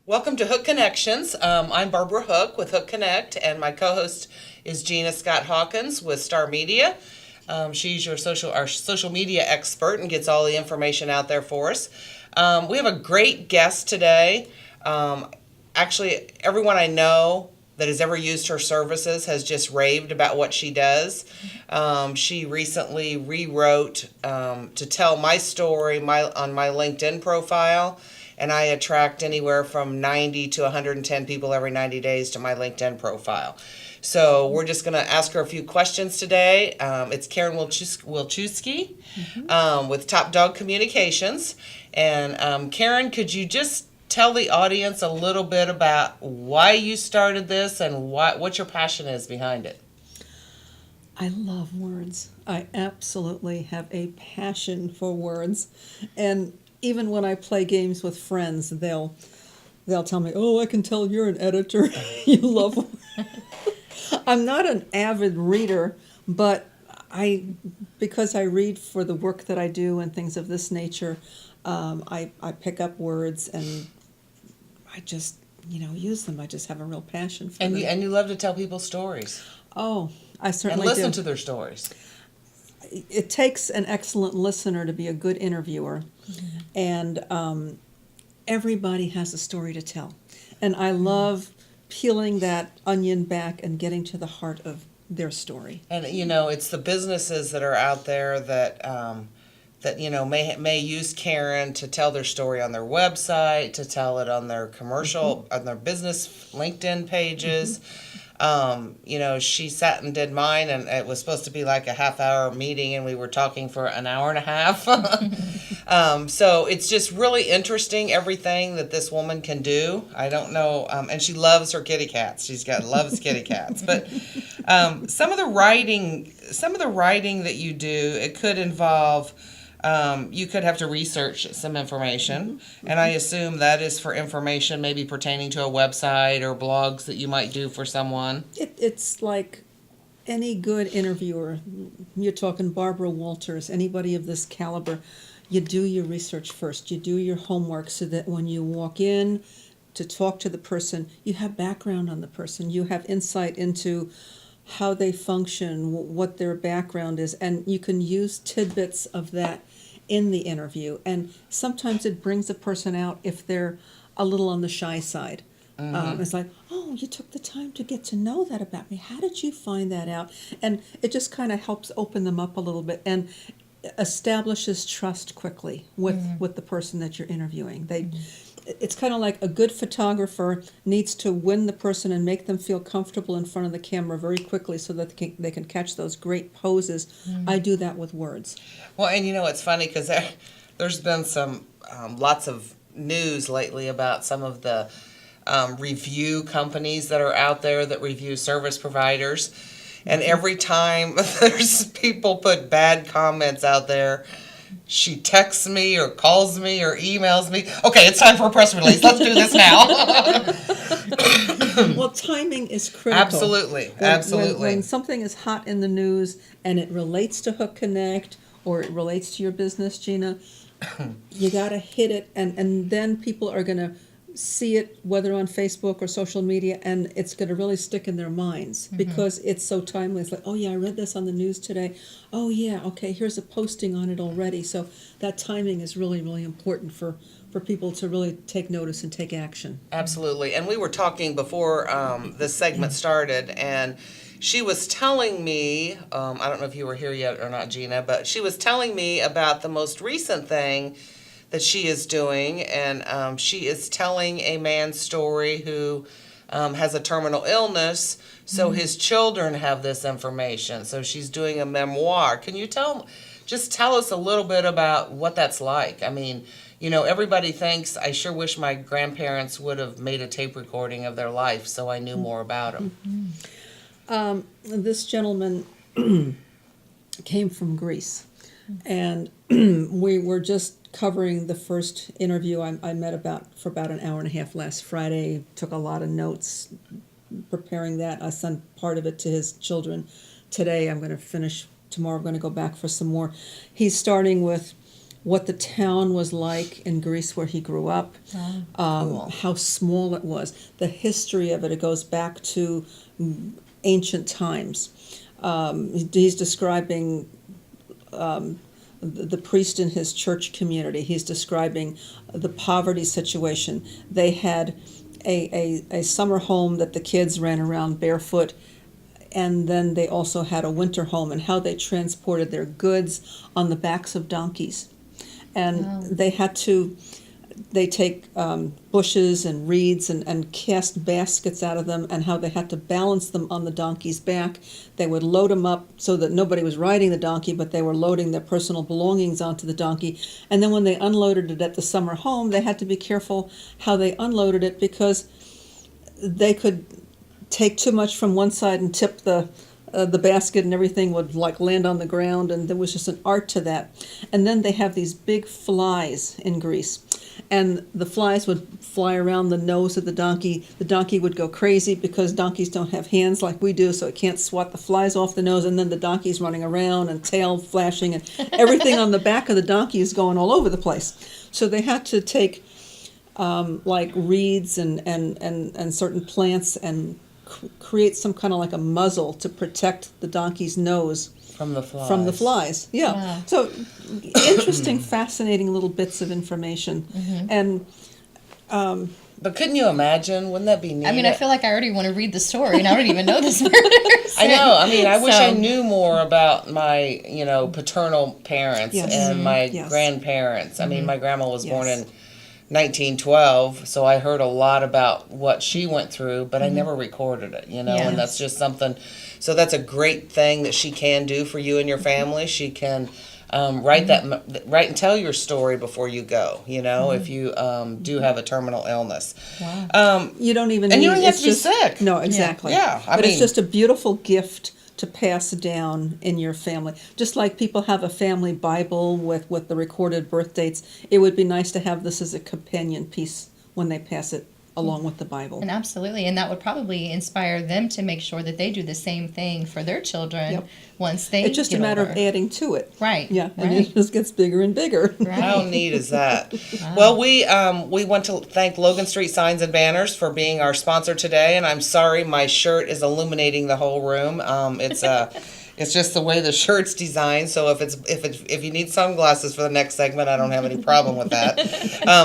Welcome to Hook Connections. I'm Barbara Hook with Hook Connect, and my co-host is Gina Scott Hawkins with Star Media. She's our social media expert and gets all the information out there for us. We have a great guest today. Actually, everyone I know that has ever used her services has just raved about what she does. She recently rewrote to tell my story on my LinkedIn profile. And I attract anywhere from 90 to 110 people every 90 days to my LinkedIn profile. So we're just going to ask her a few questions today. It's Karen Wilczewski with Top Dog Communications. And Karen, could you just tell the audience a little bit about why you started this and what your passion is behind it? I love words. I absolutely have a passion for words. And even when I play games with friends, they'll tell me, "Oh, I can tell you're an editor. You love words." I'm not an avid reader, but because I read for the work that I do and things of this nature, I pick up words and I just use them. I just have a real passion for them. And you love to tell people stories. Oh, I certainly do. And listen to their stories. It takes an excellent listener to be a good interviewer, and everybody has a story to tell. And I love peeling that onion back and getting to the heart of their story. And it's the businesses that are out there that may use Karen to tell their story on their website, to tell it on their commercial, on their business LinkedIn pages. She sat and did mine, and it was supposed to be like a half-hour meeting, and we were talking for an hour and a half. So it's just really interesting, everything that this woman can do. I don't know, and she loves her kitty cats. Loves kitty cats. But some of the writing that you do, it could involve. You could have to research some information, and I assume that is for information maybe pertaining to a website or blogs that you might do for someone. It's like any good interviewer. You're talking Barbara Walters, anybody of this caliber. You do your research first. You do your homework so that when you walk in to talk to the person, you have background on the person. You have insight into how they function, what their background is, and you can use tidbits of that in the interview. And sometimes it brings a person out if they're a little on the shy side. It's like, "Oh, you took the time to get to know that about me. How did you find that out?" And it just kind of helps open them up a little bit and establishes trust quickly with the person that you're interviewing. It's kind of like a good photographer needs to win the person and make them feel comfortable in front of the camera very quickly so that they can catch those great poses. I do that with words. Well, and it's funny because there's been some lots of news lately about some of the review companies that are out there that review service providers. And every time there's people put bad comments out there, she texts me or calls me or emails me. "Okay, it's time for a press release. Let's do this now." Well, timing is critical. Absolutely. When something is hot in the news and it relates to Hook Connect or it relates to your business, Gina, you got to hit it, and then people are going to see it, whether on Facebook or social media, and it's going to really stick in their minds because it's so timely. It's like, "Oh yeah, I read this on the news today. Oh yeah, okay, here's a posting on it already." So that timing is really, really important for people to really take notice and take action. Absolutely. And we were talking before this segment started, and she was telling me, I don't know if you were here yet or not, Gina, but she was telling me about the most recent thing that she is doing, and she is telling a man's story who has a terminal illness, so his children have this information. So she's doing a memoir. Can you tell us a little bit about what that's like? I mean, everybody thinks, I sure wish my grandparents would have made a tape recording of their life so I knew more about them. This gentleman came from Greece, and we were just covering the first interview I met for about an hour and a half last Friday. Took a lot of notes preparing that. I sent part of it to his children today. I'm going to finish tomorrow. I'm going to go back for some more. He's starting with what the town was like in Greece where he grew up, Cool. how small it was, the history of it. It goes back to ancient times. He's describing the priest in his church community. He's describing the poverty situation. They had a summer home that the kids ran around barefoot, and then they also had a winter home, and how they transported their goods on the backs of donkeys. And Wow. they take bushes and reeds and cast baskets out of them, and how they had to balance them on the donkey's back. They would load them up so that nobody was riding the donkey, but they were loading their personal belongings onto the donkey. And then when they unloaded it at the summer home, they had to be careful how they unloaded it, because they could take too much from one side and tip the basket, and everything would like land on the ground, and there was just an art to that. And then they have these big flies in Greece, and the flies would fly around the nose of the donkey. The donkey would go crazy because donkeys don't have hands like we do, so it can't swat the flies off the nose, and then the donkey's running around and tail flashing, and everything on the back of the donkey is going all over the place. So they had to take like reeds and certain plants and create some kind of like a muzzle to protect the donkey's nose From the flies. from the flies. Yeah. Wow. So interesting, fascinating little bits of information. And But couldn't you imagine? Wouldn't that be neat? I mean, I feel like I already want to read the story, and I don't even know this murder. I know. I mean, I wish I So- knew more about my, paternal parents Yes. and my Yes. grandparents. I mean, my grandma was born Yes. in 1912, so I heard a lot about what she went through, but I never recorded it, Yes. and that's just something. So that's a great thing that she can do for you and your family. She can write and tell your story before you go, if you do have a terminal illness. Wow. you don't even And need, you don't have it's to be just- sick. No, exactly. Yeah, I but mean- it's just a beautiful gift to pass down in your family. Just like people have a family Bible with the recorded birth dates, it would be nice to have this as a companion piece when they pass it along with the Bible. And absolutely, and that would probably inspire them to make sure that they do the same thing for their children Yep. once they It's just a get matter older. of adding to it. Right. Yeah, and Right. it just gets bigger and bigger. Right. How neat is that? Well, we want to thank Logan Street Signs and Banners for being our sponsor today, and I'm sorry my shirt is illuminating the whole room. It's just the way the shirt's designed. So if you need sunglasses for the next segment, I don't have any problem with that.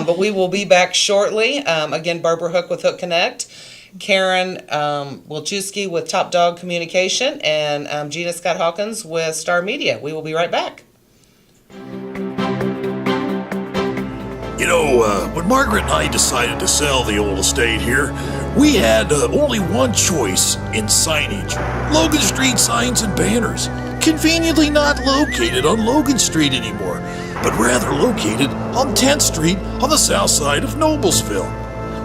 But we will be back shortly. Again, Barbara Hook with Hook Connect, Karen Wilczewski with Top Dog Communication, and Gina Scott Hawkins with Star Media. We will be right back. When Margaret and I decided to sell the old estate here, we had only one choice in signage: Logan Street Signs and Banners. Conveniently not located on Logan Street anymore, but rather located on 10th Street on the south side of Noblesville.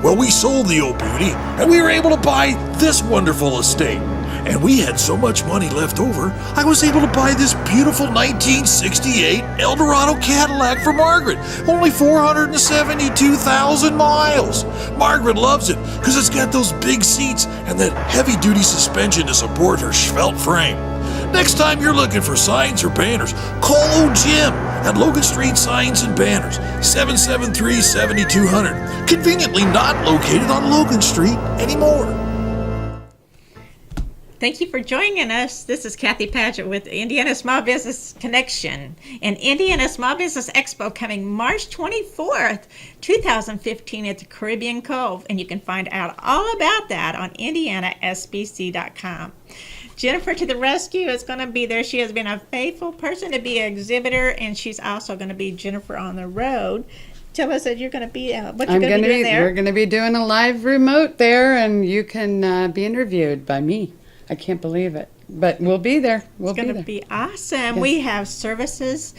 Well, we sold the old beauty, and we were able to buy this wonderful estate. And we had so much money left over, I was able to buy this beautiful 1968 Eldorado Cadillac for Margaret. Only 472,000 miles. Margaret loves it because it's got those big seats and that heavy-duty suspension to support her svelte frame. Next time you're looking for signs or banners, call old Jim at Logan Street Signs and Banners, 773-7200. Conveniently not located on Logan Street anymore. Thank you for joining us. This is Kathy Paget with Indiana Small Business Connection and Indiana Small Business Expo coming March 24th, 2015 at the Caribbean Cove. And you can find out all about that on indianasbc.com. Jennifer to the rescue is going to be there. She has been a faithful person to be an exhibitor, and she's also going to be Jennifer on the road. Tell us that you're going to be, what you're going to be doing there. We're going to be doing a live remote there, and you can be interviewed by me. I can't believe it, but we'll be there. We'll It's be going there. to be awesome. Yes. We have service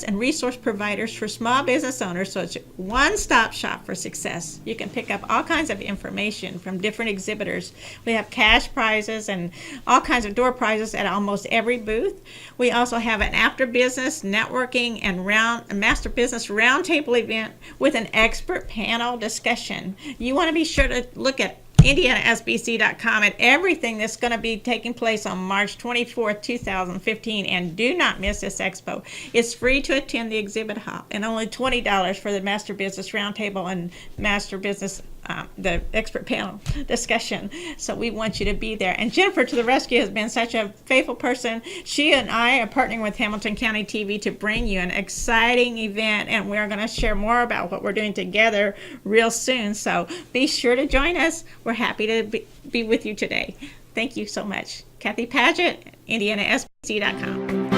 and resource providers for small business owners, so it's a one-stop shop for success. You can pick up all kinds of information from different exhibitors. We have cash prizes and all kinds of door prizes at almost every booth. We also have an after-business networking and a master business roundtable event with an expert panel discussion. You want to be sure to look at IndianaSBC.com, and everything that's going to be taking place on March 24th, 2015. And do not miss this expo. It's free to attend the exhibit hall and only $20 for the Master Business Roundtable and Master Business the expert panel discussion. So we want you to be there. And Jennifer to the rescue has been such a faithful person. She and I are partnering with Hamilton County TV to bring you an exciting event, and we're going to share more about what we're doing together real soon. So be sure to join us. We're happy to be with you today. Thank you so much. Kathy Paget, IndianaSBC.com.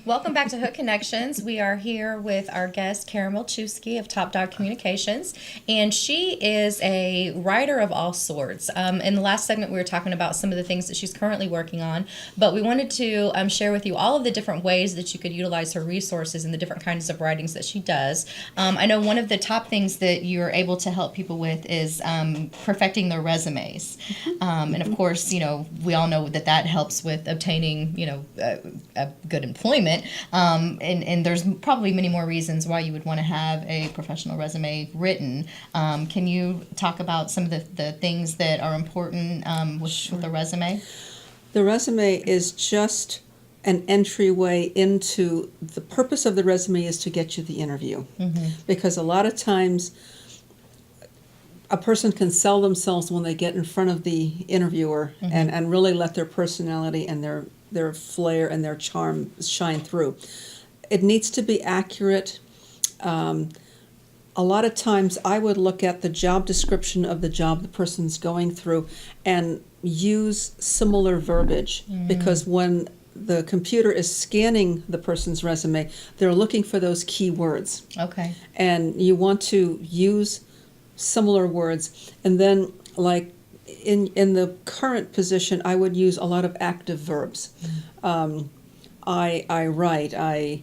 Welcome back to Hook Connections. We are here with our guest, Karen Wilczewski of Top Dog Communications, and she is a writer of all sorts. In the last segment, we were talking about some of the things that she's currently working on, but we wanted to share with you all of the different ways that you could utilize her resources and the different kinds of writings that she does. I know one of the top things that you're able to help people with is perfecting their resumes. And of course, we all know that helps with obtaining, a good employment. And there's probably many more reasons why you would want to have a professional resume written. Can you talk about some of the things that are important with the resume? The resume is just an entryway into, the purpose of the resume is to get you the interview. Because a lot of times a person can sell themselves when they get in front of the interviewer and really let their personality and their flair and their charm shine through. It needs to be accurate. A lot of times I would look at the job description of the job the person's going through and use similar verbiage, because when the computer is scanning the person's resume, they're looking for those key words. Okay. And you want to use similar words. And then, like, in the current position, I would use a lot of active verbs. I write, I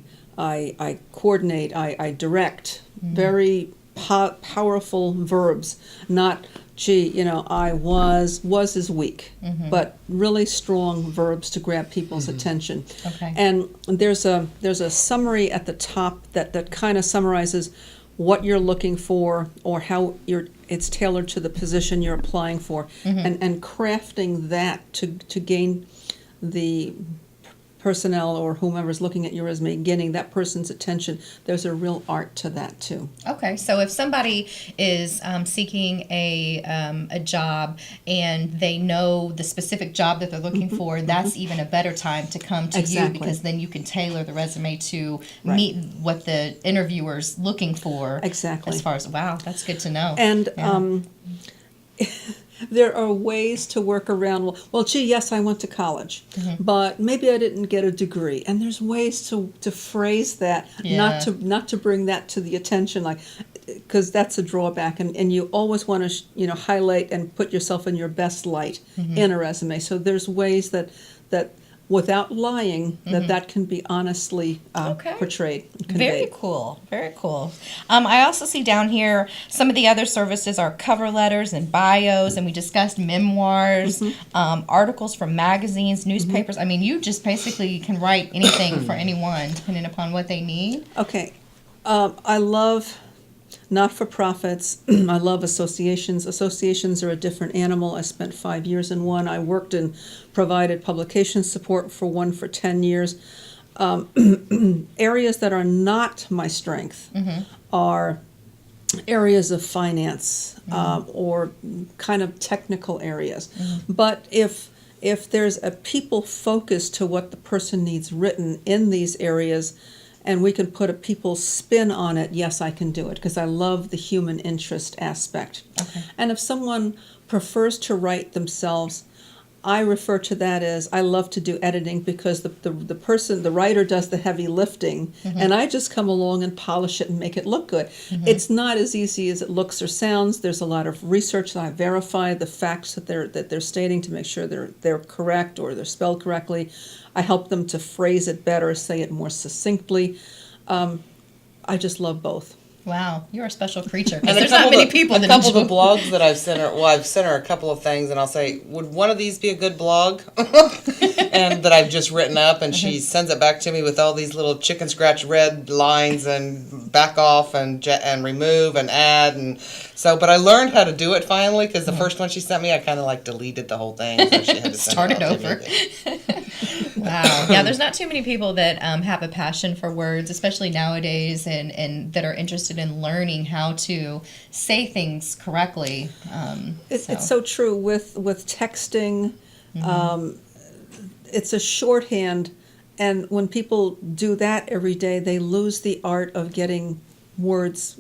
coordinate, I direct. Very powerful verbs. Not, I was is weak, but really strong verbs to grab people's attention. Okay. And there's a summary at the top that kind of summarizes what you're looking for, or how it's tailored to the position you're applying for, and crafting that to gain the personnel or whomever's looking at your resume, getting that person's attention. There's a real art to that too. Okay, so if somebody is seeking a job and they know the specific job that they're looking for, that's even a better time to come to you, because then you can tailor the resume to meet what the interviewer's looking for. Exactly. As far as, wow, that's good to know. And there are ways to work around, well, gee, yes, I went to college, but maybe I didn't get a degree. And there's ways to phrase that, not to bring that to the attention, like, because that's a drawback. And you always want to, highlight and put yourself in your best light in a resume. So there's ways that without lying, that can be honestly portrayed. Conveyed. Very cool. Very cool. I also see down here some of the other services are cover letters and bios, and we discussed memoirs, articles from magazines, newspapers. I mean, you just basically can write anything for anyone, depending upon what they need. Okay. I love not-for-profits. I love associations. Associations are a different animal. I spent 5 years in one. I worked and provided publication support for one for 10 years. Areas that are not my strength are areas of finance or kind of technical areas. But if there's a people focus to what the person needs written in these areas, and we can put a people spin on it, yes, I can do it, because I love the human interest aspect. Okay. And if someone prefers to write themselves, I refer to that as, I love to do editing, because the writer does the heavy lifting, and I just come along and polish it and make it look good. It's not as easy as it looks or sounds. There's a lot of research that I verify the facts that they're stating to make sure they're correct or they're spelled correctly. I help them to phrase it better, say it more succinctly. I just love both. Wow, you're a special creature. 'Cause And there's not many people a that couple of the do. blogs that I've sent her. Well, I've sent her a couple of things, and I'll say, "Would one of these be a good blog?" And that I've just written up, and she sends it back to me with all these little chicken scratch red lines and back off and remove and add, and so. But I learned how to do it finally because the first one she sent me, I kind of like deleted the whole thing. So she had to send Start it out to over. me. Wow. Yeah, there's not too many people that have a passion for words, especially nowadays, and that are interested in learning how to say things correctly. It's so true with texting. It's a shorthand, and when people do that every day, they lose the art of getting words,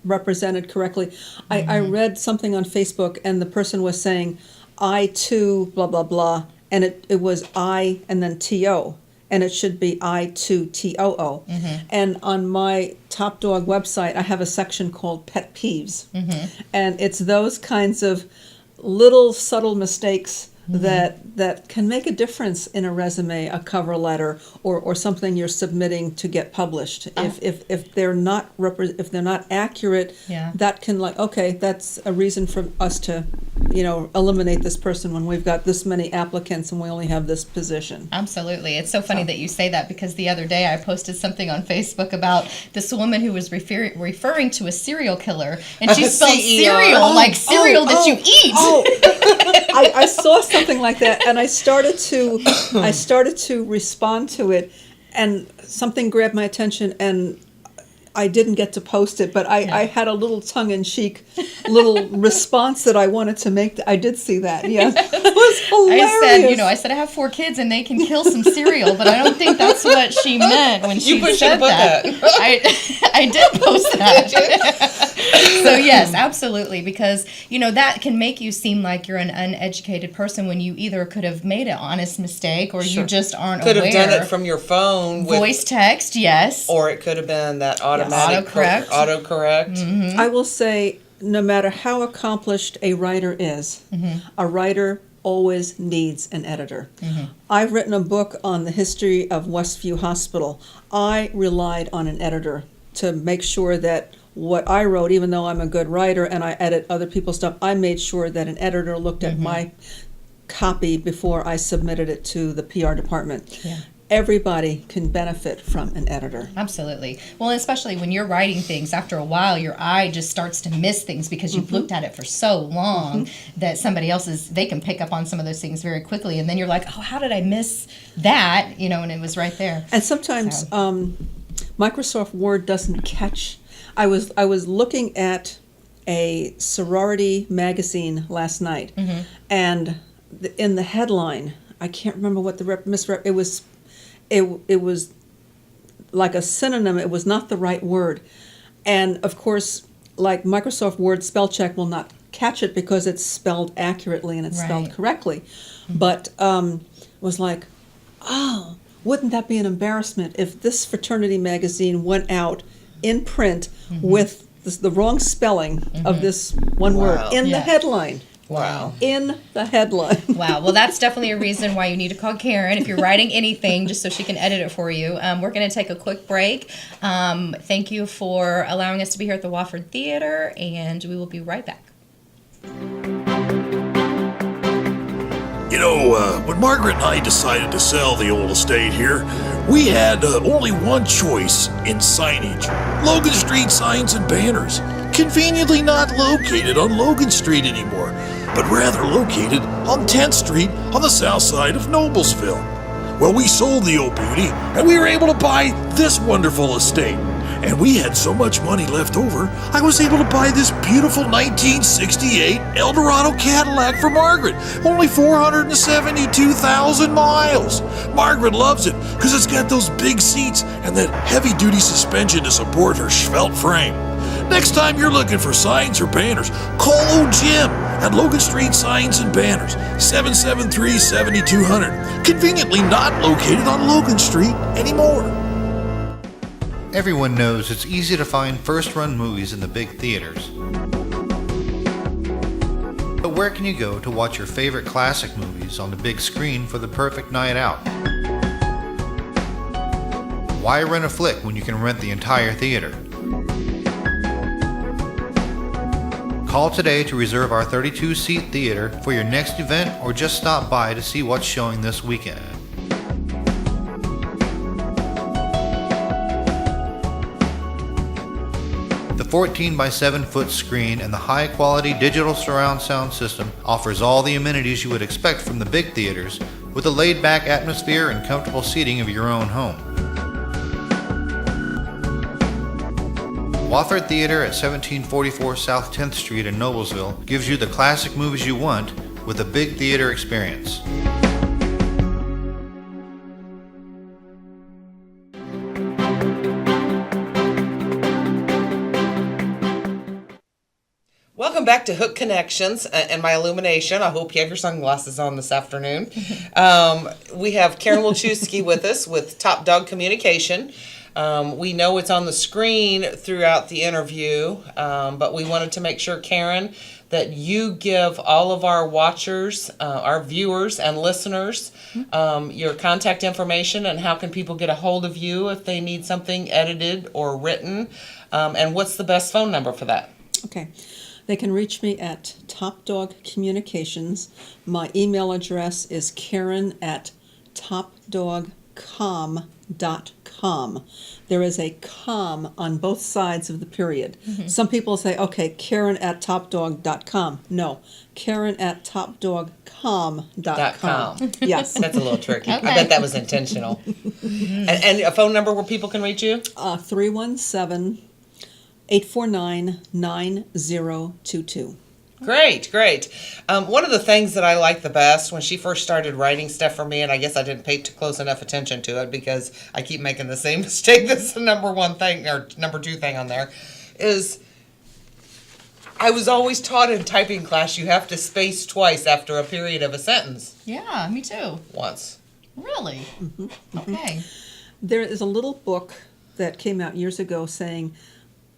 represented correctly. I read something on Facebook, and the person was saying, "I too," blah blah blah, and it was I and then T-O. And it should be I too T-O-O. And on my Top Dog website, I have a section called Pet Peeves. And it's those kinds of little subtle mistakes that can make a difference in a resume, a cover letter, or something you're submitting to get published. If they're not if they're not accurate, Yeah. that can that's a reason for us to eliminate this person when we've got this many applicants and we only have this position. Absolutely. It's so funny that you say that because the other day I posted something on Facebook about this woman who was referring to a serial killer, and she spelled CEO. cereal like cereal that you eat. I saw something like that, and I started to respond to it, and something grabbed my attention, and I didn't get to post it, but I had a little tongue-in-cheek little response that I wanted to make. I did see that. Yes, it was hilarious. I said I have 4 kids and they can kill some cereal, but I don't think that's what she meant when she said that. I did post that. So yes, absolutely, because that can make you seem like you're an uneducated person when you either could have made an honest mistake or you just aren't Could aware. have done it from your phone. Voice text, yes. Or it could have been that automatic autocorrect. I will say, no matter how accomplished a writer is, a writer always needs an editor. I've written a book on the history of Westview Hospital. I relied on an editor to make sure that what I wrote, even though I'm a good writer and I edit other people's stuff, I made sure that an editor looked at my copy before I submitted it to the PR department. Yeah. Everybody can benefit from an editor. Absolutely. Well, especially when you're writing things, after a while, your eye just starts to miss things because you've looked at it for so long that somebody else's, they can pick up on some of those things very quickly. And then you're like, oh, how did I miss that? And it was right there. And sometimes Microsoft Word doesn't catch. I was looking at a sorority magazine last night, and in the headline, I can't remember what the it was like a synonym. It was not the right word, and of course, like Microsoft Word spell check will not catch it because it's spelled accurately and it's spelled correctly, but was like, oh, wouldn't that be an embarrassment if this fraternity magazine went out in print with the wrong spelling of this one word in the headline. Wow. In the headline. Wow. Well, that's definitely a reason why you need to call Karen if you're writing anything, just so she can edit it for you. We're going to take a quick break. Thank you for allowing us to be here at the Wofford Theater, and we will be right back. When Margaret and I decided to sell the old estate here, we had only one choice in signage. Logan Street signs and banners. Conveniently not located on Logan Street anymore, but rather located on 10th Street on the south side of Noblesville. Well, we sold the old beauty, and we were able to buy this wonderful estate. And we had so much money left over, I was able to buy this beautiful 1968 Eldorado Cadillac for Margaret. Only 472,000 miles. Margaret loves it because it's got those big seats and that heavy-duty suspension to support her svelte frame. Next time you're looking for signs or banners, call old Jim at Logan Street Signs and Banners, 773-7200. Conveniently not located on Logan Street anymore. Everyone knows it's easy to find first-run movies in the big theaters. But where can you go to watch your favorite classic movies on the big screen for the perfect night out? Why rent a flick when you can rent the entire theater? Call today to reserve our 32-seat theater for your next event or just stop by to see what's showing this weekend. The 14 by 7 foot screen and the high quality digital surround sound system offers all the amenities you would expect from the big theaters with a laid back atmosphere and comfortable seating of your own home. Wofford Theater at 1744 South 10th Street in Noblesville gives you the classic movies you want with a big theater experience. Welcome back to Hook Connections and my illumination. I hope you have your sunglasses on this afternoon. We have Karen Wilczewski with us with Top Dog Communication. We know it's on the screen throughout the interview, but we wanted to make sure, Karen, that you give all of our watchers, our viewers and listeners, your contact information and how can people get a hold of you if they need something edited or written, and what's the best phone number for that? Okay. They can reach me at Top Dog Communications. My email address is karen@topdogcom.com. There is a com on both sides of the period. Mm-hmm. Some people say, okay, karen@topdog.com. No, karen@topdogcom.com. Yes. That's a little tricky. Okay. I bet that was intentional. And a phone number where people can reach you? 317-849-9022. Great. One of the things that I like the best when she first started writing stuff for me, and I guess I didn't pay close enough attention to it because I keep making the same mistake that's the number one thing or number two thing on there, is I was always taught in typing class you have to space twice after a period of a sentence. Yeah, me too. Once. Really? Mm-hmm. Okay. There is a little book that came out years ago saying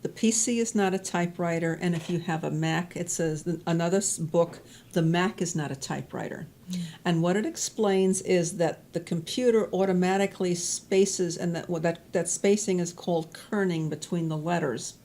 the PC is not a typewriter, and if you have a Mac, it says another book, the Mac is not a typewriter. And what it explains is that the computer automatically spaces, and that spacing is called kerning between the letters.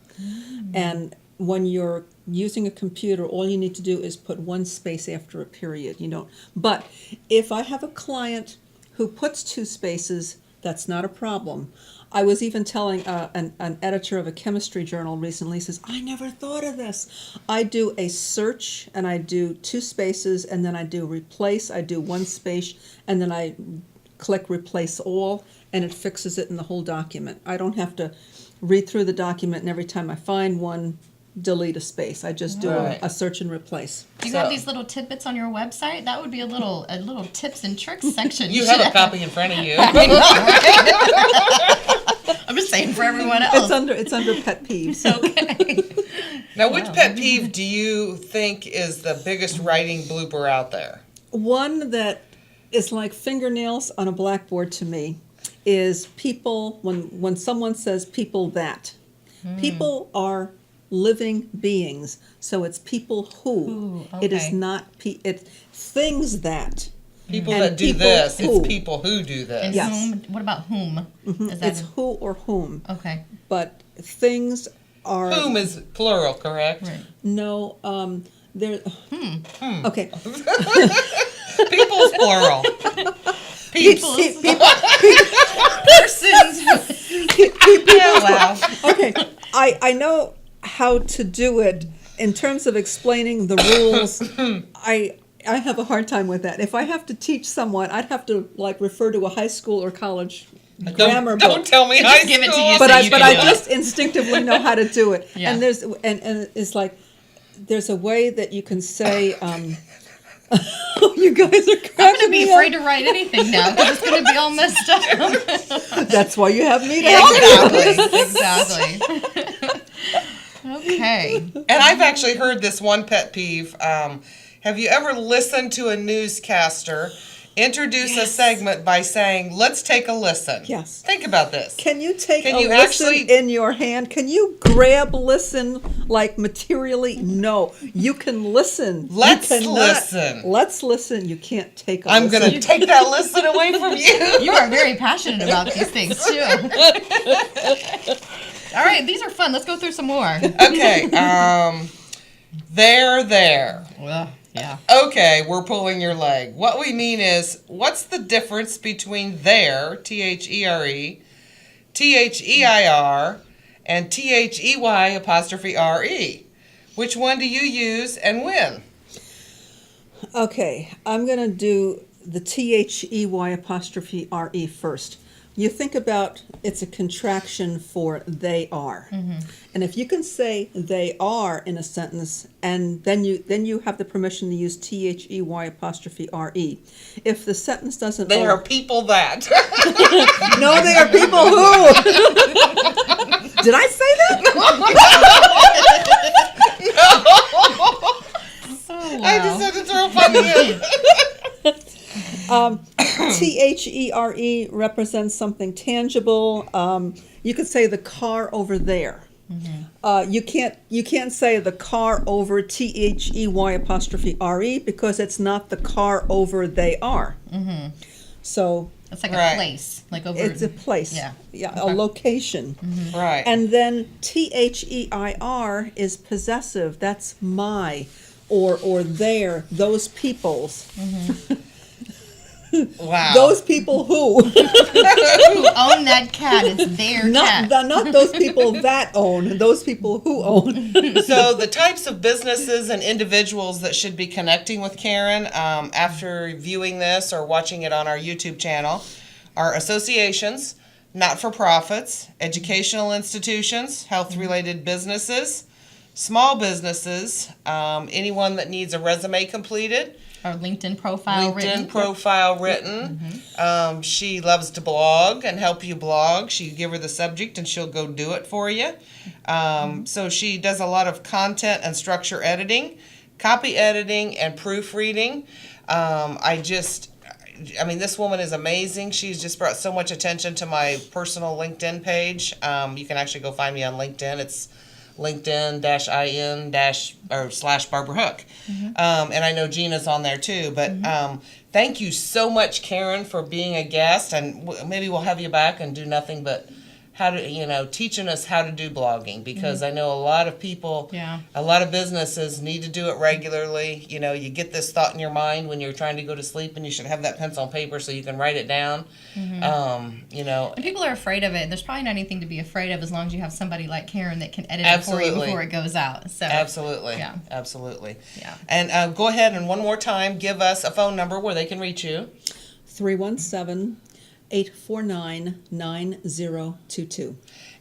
And when you're using a computer, all you need to do is put one space after a period. You don't. But if I have a client who puts two spaces, that's not a problem. I was even telling an editor of a chemistry journal recently, says, I never thought of this. I do a search, and I do two spaces, and then I do replace. I do one space, and then I click replace all, and it fixes it in the whole document. I don't have to read through the document, and every time I find one, delete a space. I just do Right. a search and replace. Do you have these little tidbits on your website? That would be a little tips and tricks section. You have a copy in front of you. I'm just saying for everyone else. It's under pet peeves. Okay. Now, which pet peeve do you think is the biggest writing blooper out there? One that is like fingernails on a blackboard to me is people, when someone says people that. People are living beings, so it's people who. It is okay. not, it's things that. People And that do people this, who. it's people who do this. And Yes. whom? What about whom? Is that It's who or whom. okay? But things are. Whom is plural, correct? Right. No, there. Okay. People's plural. People. Persons. Yeah, wow. Okay, I know how to do it in terms of explaining the rules. I have a hard time with that. If I have to teach someone, I'd have to refer to a high school or college grammar book. Don't tell me high give it to school. you But so I you can do it. just instinctively know how to do it. Yeah. And there's and it's like there's a way that you can say. You guys are cracking I'm gonna be me afraid up. to write anything now because it's gonna be all messed up. That's why you have me to help you. Exactly. Okay. And I've actually heard this one pet peeve. Have you ever listened to a newscaster introduce a segment by saying, let's take a listen? Yes. Think about this. Can you take Can a you listen actually- in your hand? Can you grab listen materially? No. You can listen. You Let's cannot- listen. Let's listen. You can't take a I'm listen. going to take that listen away from you. You are very passionate about these things too. All right, these are fun. Let's go through some more. Okay. There. Well, yeah. Okay, we're pulling your leg. What we mean is, what's the difference between there, T-H-E-R-E, T-H-E-I-R, and T-H-E-Y apostrophe R-E? Which one do you use and when? Okay, I'm going to do the T-H-E-Y apostrophe R-E first. You think about it's a contraction for they are. And if you can say they are in a sentence, and then you have the permission to use T-H-E-Y apostrophe R-E. If the sentence doesn't... They are people that. No, they are people who. Did I say that? I just had to throw a funny in. T-H-E-R-E represents something tangible. You could say the car over there. You can't say the car over T-H-E-Y apostrophe R-E because it's not the car over they are. So It's like Right. a place, like over. it's a place. Yeah. A location. Right. And then T-H-E-I-R is possessive. That's my or their, those people's. Wow. Those people who. Who own that cat? It's their cat. Not those people that own, those people who own. So the types of businesses and individuals that should be connecting with Karen after viewing this or watching it on our YouTube channel are associations, not-for-profits, educational institutions, health-related businesses, small businesses, anyone that needs a resume completed, Our LinkedIn profile written. She loves to blog and help you blog. You give her the subject and she'll go do it for you. So she does a lot of content and structure editing, copy editing, and proofreading. This woman is amazing. She's just brought so much attention to my personal LinkedIn page. You can actually go find me on LinkedIn. It's LinkedIn-in- /Barbara Hook. And I know Gina's on there too, but thank you so much, Karen, for being a guest, and maybe we'll have you back and do nothing but teaching us how to do blogging, because I know a lot of people, a lot of businesses need to do it regularly. You get this thought in your mind when you're trying to go to sleep, and you should have that pencil and paper so you can write it down. And people are afraid of it. There's probably not anything to be afraid of as long as you have somebody like Karen that can edit it for you before it goes out. So Absolutely. Yeah. Absolutely. Yeah. And go ahead and one more time give us a phone number where they can reach you. 317-849-9022.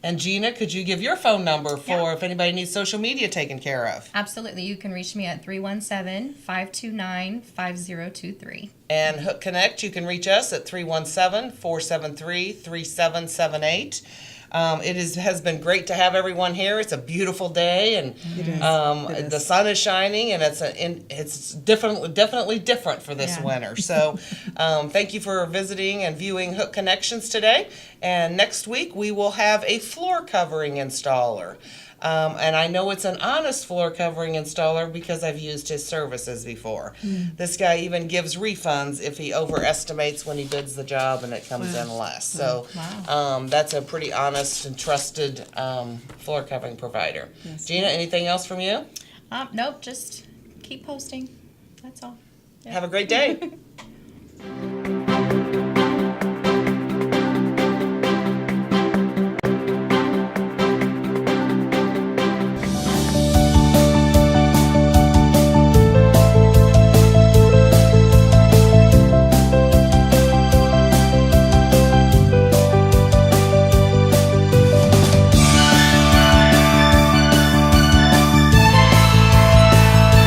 And Gina, could you give your phone number for if anybody needs social media taken care of? Absolutely. You can reach me at 317-529-5023. And Hook Connect, you can reach us at 317-473-3778. It has been great to have everyone here. It's a beautiful day, and the sun is shining, and it's definitely different for this winter. So thank you for visiting and viewing Hook Connections today. And next week we will have a floor covering installer. And I know it's an honest floor covering installer because I've used his services before. This guy even gives refunds if he overestimates when he bids the job and it comes in less. So that's a pretty honest and trusted floor covering provider. Yes. Gina, anything else from you? Nope, just keep posting. That's all. Have a great day.